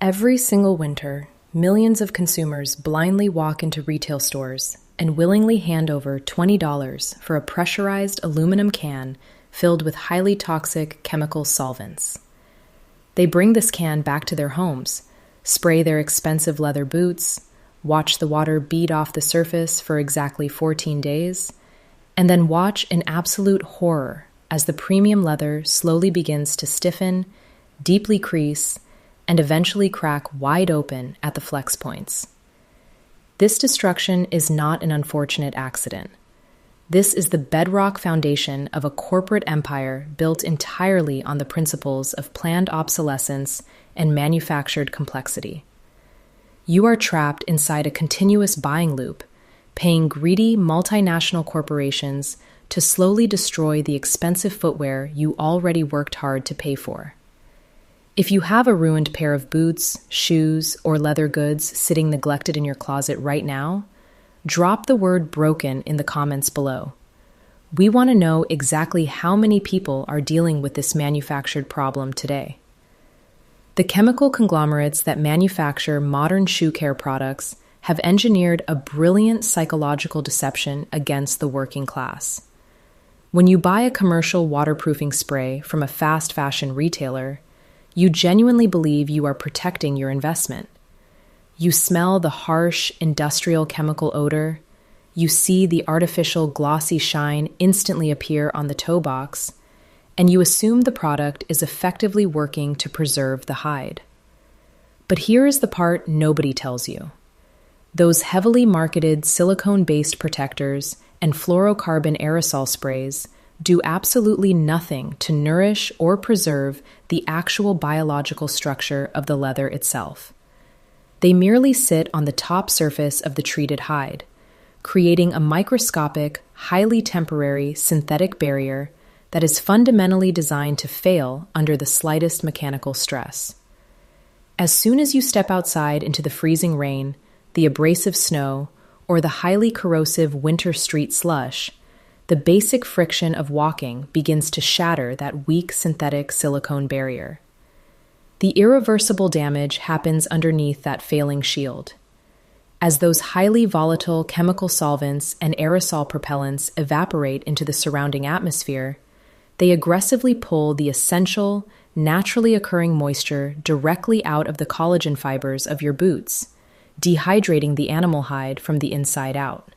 Every single winter, millions of consumers blindly walk into retail stores and willingly hand over $20 for a pressurized aluminum can filled with highly toxic chemical solvents. They bring this can back to their homes, spray their expensive leather boots, watch the water bead off the surface for exactly 14 days, and then watch in absolute horror as the premium leather slowly begins to stiffen, deeply crease, and eventually crack wide open at the flex points. This destruction is not an unfortunate accident. This is the bedrock foundation of a corporate empire built entirely on the principles of planned obsolescence and manufactured complexity. You are trapped inside a continuous buying loop, paying greedy multinational corporations to slowly destroy the expensive footwear you already worked hard to pay for. If you have a ruined pair of boots, shoes, or leather goods sitting neglected in your closet right now, drop the word broken in the comments below. We want to know exactly how many people are dealing with this manufactured problem today. The chemical conglomerates that manufacture modern shoe care products have engineered a brilliant psychological deception against the working class. When you buy a commercial waterproofing spray from a fast fashion retailer, you genuinely believe you are protecting your investment. You smell the harsh industrial chemical odor, you see the artificial glossy shine instantly appear on the toe box, and you assume the product is effectively working to preserve the hide. But here is the part nobody tells you. Those heavily marketed silicone-based protectors and fluorocarbon aerosol sprays do absolutely nothing to nourish or preserve the actual biological structure of the leather itself. They merely sit on the top surface of the treated hide, creating a microscopic, highly temporary synthetic barrier that is fundamentally designed to fail under the slightest mechanical stress. As soon as you step outside into the freezing rain, the abrasive snow, or the highly corrosive winter street slush, the basic friction of walking begins to shatter that weak synthetic silicone barrier. The irreversible damage happens underneath that failing shield. As those highly volatile chemical solvents and aerosol propellants evaporate into the surrounding atmosphere, they aggressively pull the essential, naturally occurring moisture directly out of the collagen fibers of your boots, dehydrating the animal hide from the inside out.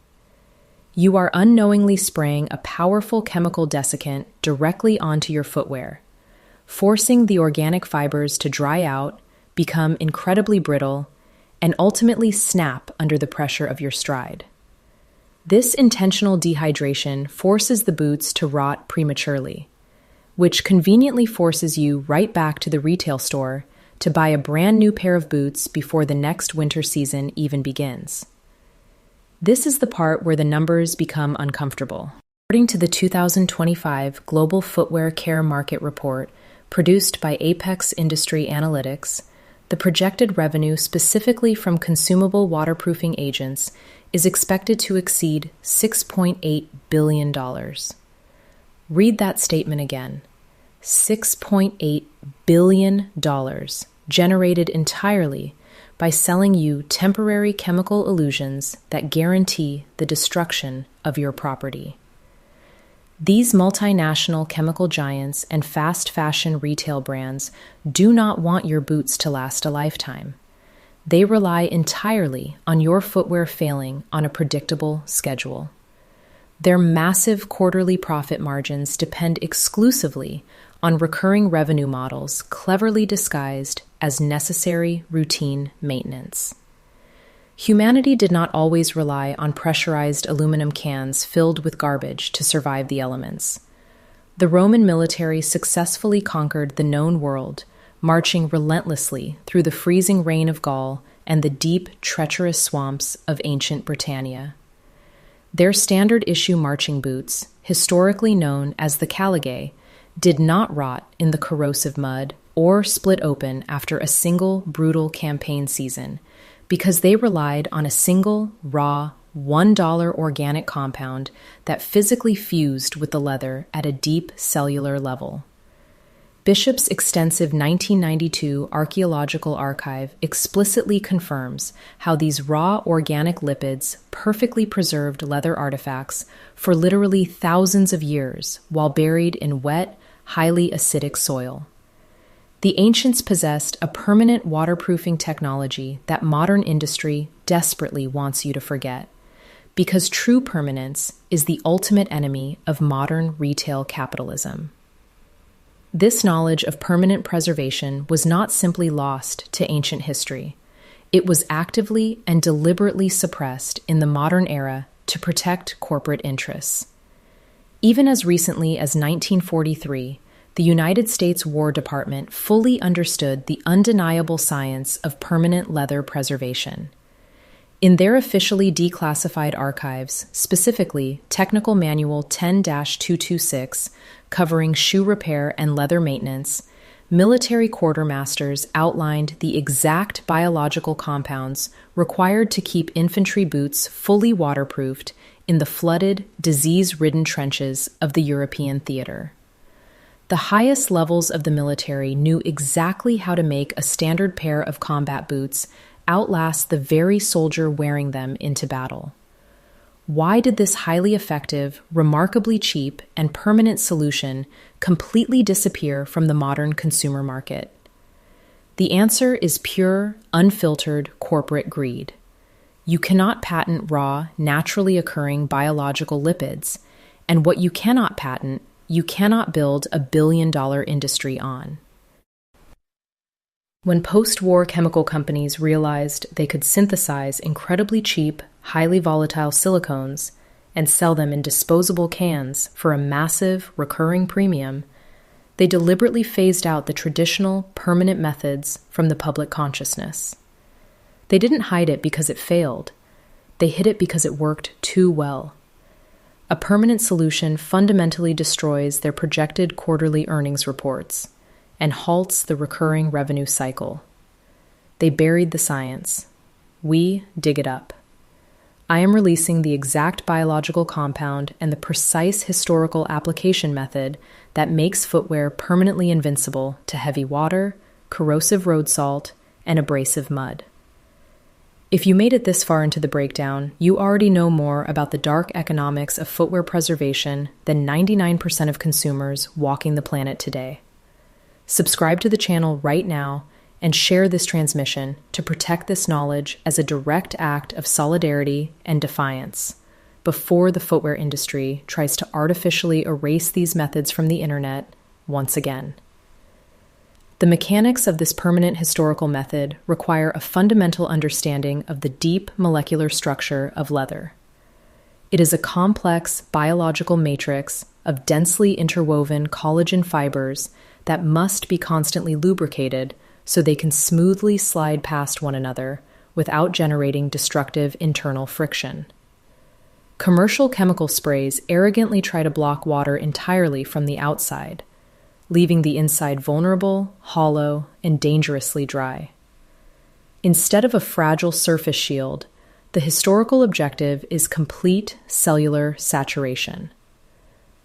You are unknowingly spraying a powerful chemical desiccant directly onto your footwear, forcing the organic fibers to dry out, become incredibly brittle, and ultimately snap under the pressure of your stride. This intentional dehydration forces the boots to rot prematurely, which conveniently forces you right back to the retail store to buy a brand new pair of boots before the next winter season even begins. This is the part where the numbers become uncomfortable. According to the 2025 Global Footwear Care Market Report, produced by Apex Industry Analytics, the projected revenue specifically from consumable waterproofing agents is expected to exceed $6.8 billion. Read that statement again. $6.8 billion generated entirely by selling you temporary chemical illusions that guarantee the destruction of your property. These multinational chemical giants and fast fashion retail brands do not want your boots to last a lifetime. They rely entirely on your footwear failing on a predictable schedule. Their massive quarterly profit margins depend exclusively on recurring revenue models cleverly disguised as necessary routine maintenance. Humanity did not always rely on pressurized aluminum cans filled with garbage to survive the elements. The Roman military successfully conquered the known world, marching relentlessly through the freezing rain of Gaul and the deep, treacherous swamps of ancient Britannia. Their standard-issue marching boots, historically known as the caligae, did not rot in the corrosive mud or split open after a single brutal campaign season because they relied on a single, raw, $1 organic compound that physically fused with the leather at a deep cellular level. Bishop's extensive 1992 archaeological archive explicitly confirms how these raw organic lipids perfectly preserved leather artifacts for literally thousands of years while buried in wet, highly acidic soil. The ancients possessed a permanent waterproofing technology that modern industry desperately wants you to forget, because true permanence is the ultimate enemy of modern retail capitalism. This knowledge of permanent preservation was not simply lost to ancient history. It was actively and deliberately suppressed in the modern era to protect corporate interests. Even as recently as 1943, the United States War Department fully understood the undeniable science of permanent leather preservation. In their officially declassified archives, specifically Technical Manual 10-226, covering shoe repair and leather maintenance, military quartermasters outlined the exact biological compounds required to keep infantry boots fully waterproofed in the flooded, disease-ridden trenches of the European theater. The highest levels of the military knew exactly how to make a standard pair of combat boots outlast the very soldier wearing them into battle. Why did this highly effective, remarkably cheap, and permanent solution completely disappear from the modern consumer market? The answer is pure, unfiltered corporate greed. You cannot patent raw, naturally occurring biological lipids, and what you cannot patent, you cannot build a billion-dollar industry on. When post-war chemical companies realized they could synthesize incredibly cheap, highly volatile silicones and sell them in disposable cans for a massive, recurring premium, they deliberately phased out the traditional, permanent methods from the public consciousness. They didn't hide it because it failed. They hid it because it worked too well. A permanent solution fundamentally destroys their projected quarterly earnings reports and halts the recurring revenue cycle. They buried the science. We dig it up. I am releasing the exact biological compound and the precise historical application method that makes footwear permanently invincible to heavy water, corrosive road salt, and abrasive mud. If you made it this far into the breakdown, you already know more about the dark economics of footwear preservation than 99% of consumers walking the planet today. Subscribe to the channel right now and share this transmission to protect this knowledge as a direct act of solidarity and defiance before the footwear industry tries to artificially erase these methods from the internet once again. The mechanics of this permanent historical method require a fundamental understanding of the deep molecular structure of leather. It is a complex biological matrix of densely interwoven collagen fibers that must be constantly lubricated so they can smoothly slide past one another without generating destructive internal friction. Commercial chemical sprays arrogantly try to block water entirely from the outside, leaving the inside vulnerable, hollow, and dangerously dry. Instead of a fragile surface shield, the historical objective is complete cellular saturation.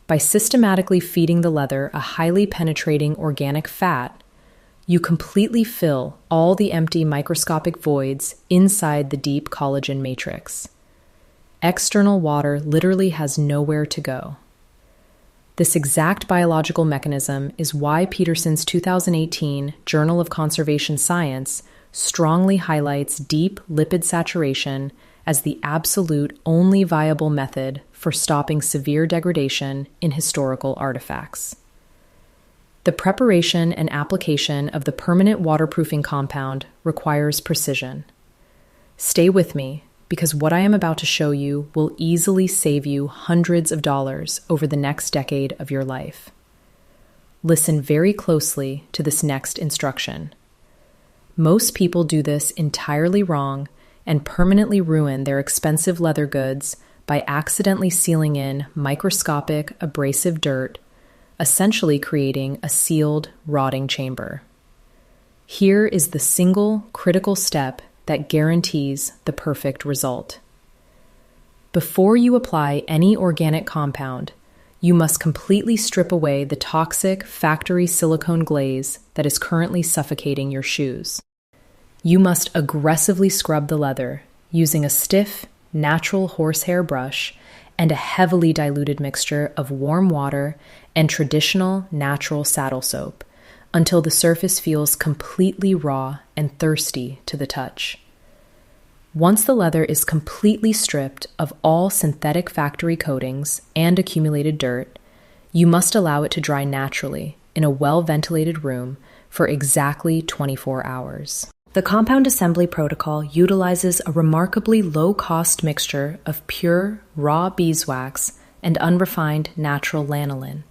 By systematically feeding the leather a highly penetrating organic fat, you completely fill all the empty microscopic voids inside the deep collagen matrix. External water literally has nowhere to go. This exact biological mechanism is why Peterson's 2018 Journal of Conservation Science strongly highlights deep lipid saturation as the absolute only viable method for stopping severe degradation in historical artifacts. The preparation and application of the permanent waterproofing compound requires precision. Stay with me, because what I am about to show you will easily save you hundreds of dollars over the next decade of your life. Listen very closely to this next instruction. Most people do this entirely wrong and permanently ruin their expensive leather goods by accidentally sealing in microscopic abrasive dirt, essentially creating a sealed, rotting chamber. Here is the single critical step that guarantees the perfect result. Before you apply any organic compound, you must completely strip away the toxic factory silicone glaze that is currently suffocating your shoes. You must aggressively scrub the leather using a stiff, natural horsehair brush and a heavily diluted mixture of warm water and traditional natural saddle soap until the surface feels completely raw and thirsty to the touch. Once the leather is completely stripped of all synthetic factory coatings and accumulated dirt, you must allow it to dry naturally in a well-ventilated room for exactly 24 hours. The compound assembly protocol utilizes a remarkably low-cost mixture of pure, raw beeswax and unrefined natural lanolin.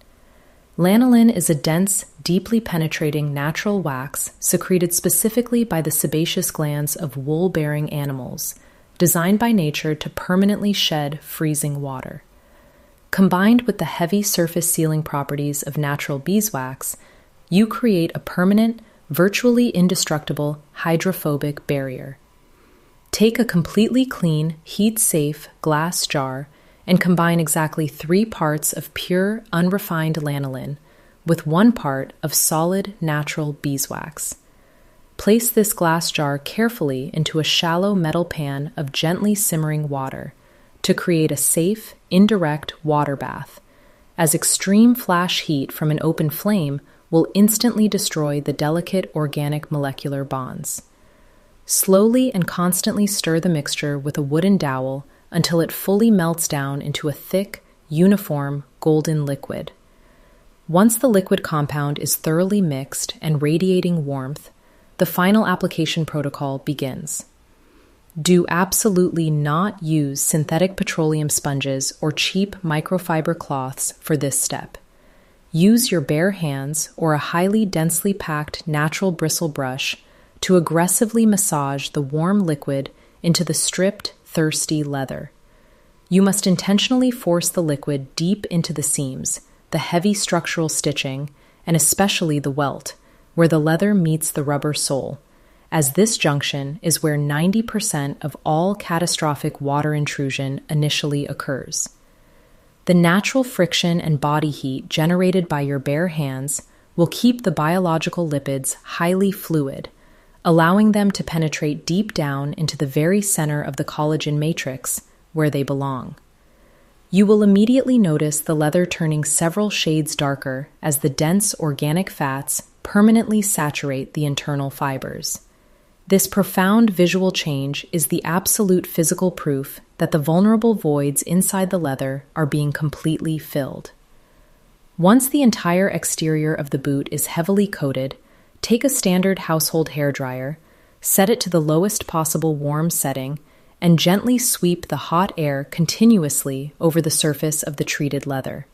Lanolin is a dense, deeply penetrating natural wax secreted specifically by the sebaceous glands of wool-bearing animals, designed by nature to permanently shed freezing water. Combined with the heavy surface sealing properties of natural beeswax, you create a permanent, virtually indestructible hydrophobic barrier. Take a completely clean, heat-safe glass jar and combine exactly 3 parts of pure, unrefined lanolin with 1 part of solid, natural beeswax. Place this glass jar carefully into a shallow metal pan of gently simmering water to create a safe, indirect water bath, as extreme flash heat from an open flame will instantly destroy the delicate organic molecular bonds. Slowly and constantly stir the mixture with a wooden dowel until it fully melts down into a thick, uniform, golden liquid. Once the liquid compound is thoroughly mixed and radiating warmth, the final application protocol begins. Do absolutely not use synthetic petroleum sponges or cheap microfiber cloths for this step. Use your bare hands or a highly densely packed natural bristle brush to aggressively massage the warm liquid into the stripped, thirsty leather. You must intentionally force the liquid deep into the seams, the heavy structural stitching, and especially the welt, where the leather meets the rubber sole, as this junction is where 90% of all catastrophic water intrusion initially occurs. The natural friction and body heat generated by your bare hands will keep the biological lipids highly fluid, allowing them to penetrate deep down into the very center of the collagen matrix where they belong. You will immediately notice the leather turning several shades darker as the dense organic fats permanently saturate the internal fibers. This profound visual change is the absolute physical proof that the vulnerable voids inside the leather are being completely filled. Once the entire exterior of the boot is heavily coated, take a standard household hairdryer, set it to the lowest possible warm setting, and gently sweep the hot air continuously over the surface of the treated leather.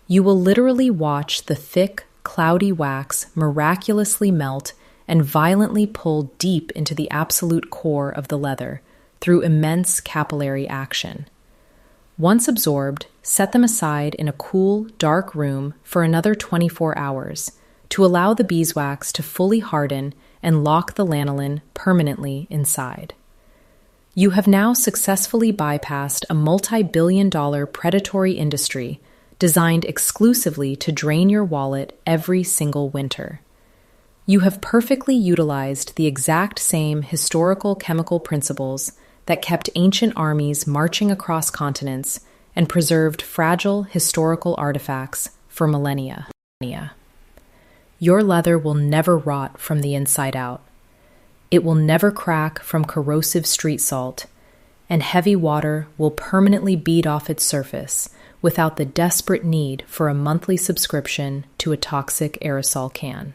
You will literally watch the thick, cloudy wax miraculously melt and violently pull deep into the absolute core of the leather through immense capillary action. Once absorbed, set them aside in a cool, dark room for another 24 hours to allow the beeswax to fully harden and lock the lanolin permanently inside. You have now successfully bypassed a multi-billion-dollar predatory industry designed exclusively to drain your wallet every single winter. You have perfectly utilized the exact same historical chemical principles that kept ancient armies marching across continents and preserved fragile historical artifacts for millennia. Your leather will never rot from the inside out. It will never crack from corrosive street salt, and heavy water will permanently beat off its surface without the desperate need for a monthly subscription to a toxic aerosol can.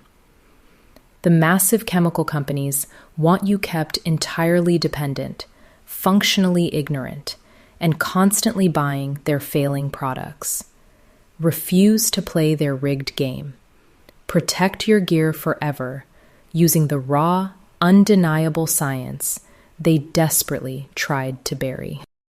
The massive chemical companies want you kept entirely dependent, functionally ignorant, and constantly buying their failing products. Refuse to play their rigged game. Protect your gear forever using the raw, undeniable science they desperately tried to bury.